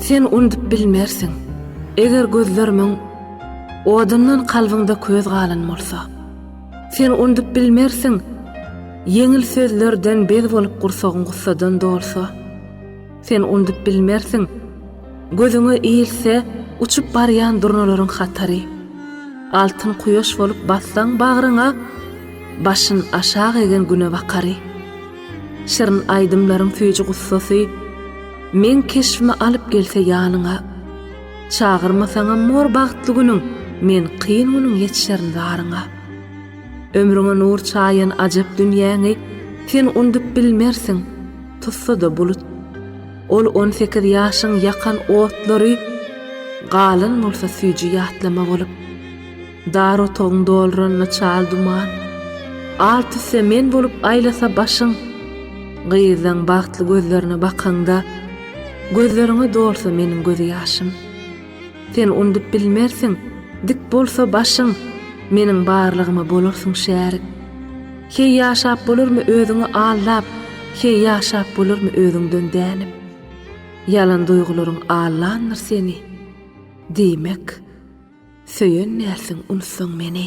Sen undup bilmersin. Eger gözlerimin odamdan kalbyňda köz galan bolsa. Sen undup bilmersin. Yeňil sözlerden bez bolup gursagyň gussadan dolsa. Sen undup bilmersin. Gözüňe iýilse uçup barýan durnalaryň hatary. Altyn quýaş bolup bassaň bagryňa, başyn aşağı egen güne bakary. Şirin aydymlaryň süýji gussasy men keşfime alyp gelse ýanyňa. Çağırmasaňam mor bagtly günüň, men kıyın günüň ýetişerin zaryňa. Ömrüňe nur çaýan ajap dünýäňi sen undup bilmersin. Tutsa da bulut. Ol 18 ýaşyň yakan otlary galyn bolsa süýji ýatlama bolup. Daro toň dolranna çal duman. Alty semen bolup aýlasa başyň. Gyýyzyň bagtly gözlerine bakanda gözleriňe dolsa meniň göz ýaşym. Sen undup bilmersin. Dik bolsa başyň meniň barlygyma bolarsyň şärik. Hey ýaşap bolarmy özüňi allap, hey ýaşap bolarmy özüňden dänip. Yalan duýgularyň allandyr seni. Diýmek, söýen näsiň unutsaň meni.